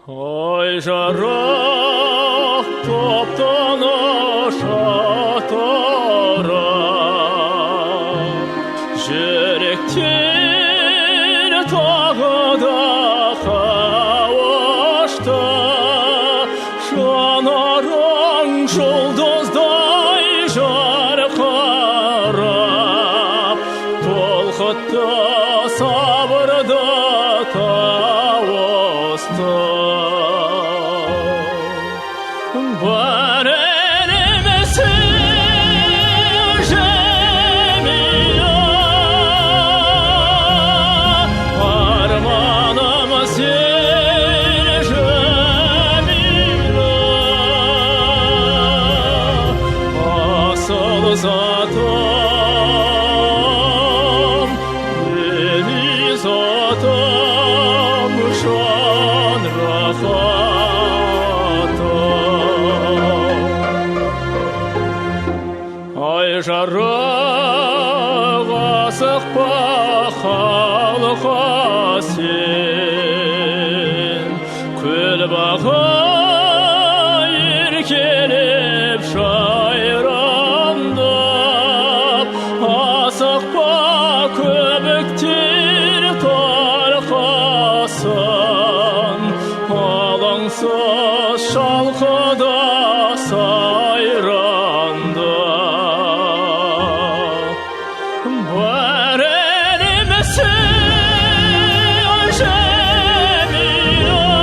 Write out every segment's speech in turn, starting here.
Ой, жара, топтана шатара, жүректер тағы да қауышты, жанарың жұлдыздай жарқырап, толқытты сабырды тауысты. Бар еліміздің Жәмила, арманымыз ел Жәмила, асыл затым, ели затым, жан рахатым. Ай жарық асықпа халқа сен, көл бағы еркелеп жайрандап, асықпа көбіктер тарқасын, алаңсыз шалқыда сайранды. Бар еліміздің Жәмила,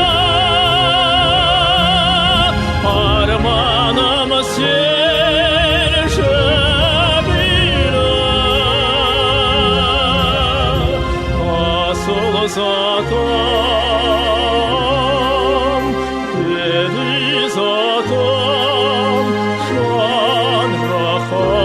арманымыз ел Жәмила, асыл затым, ели затым, жан рахатым.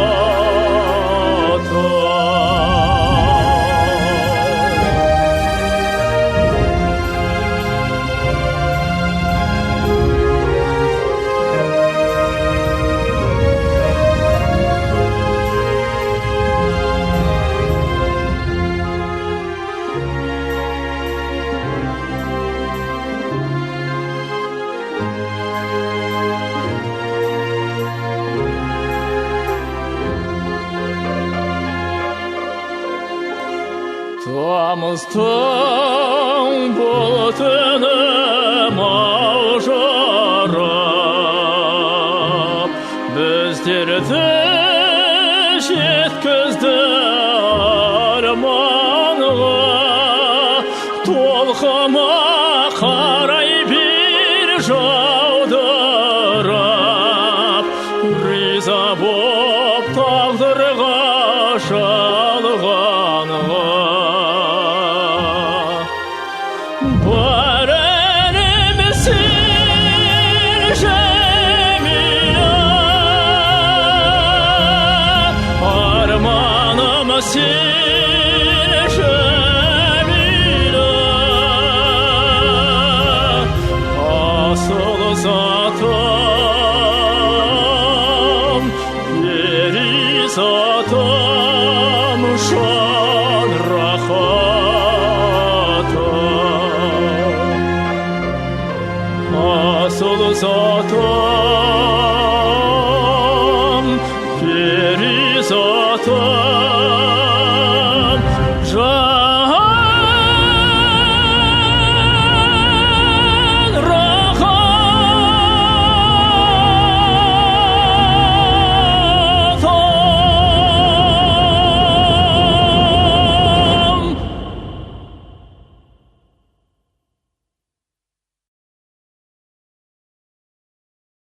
Тамыздың бұлтыны маужырап, біздерді жеткізді арманға. Толқыма қарай бер жаудырап, риза боп тағдырға жалғанға. Бар еліміздің Жәмила, арманымыз ел Жәмила, асыл затым, ели затым, жан рахатым. Асыл затым, ели затым,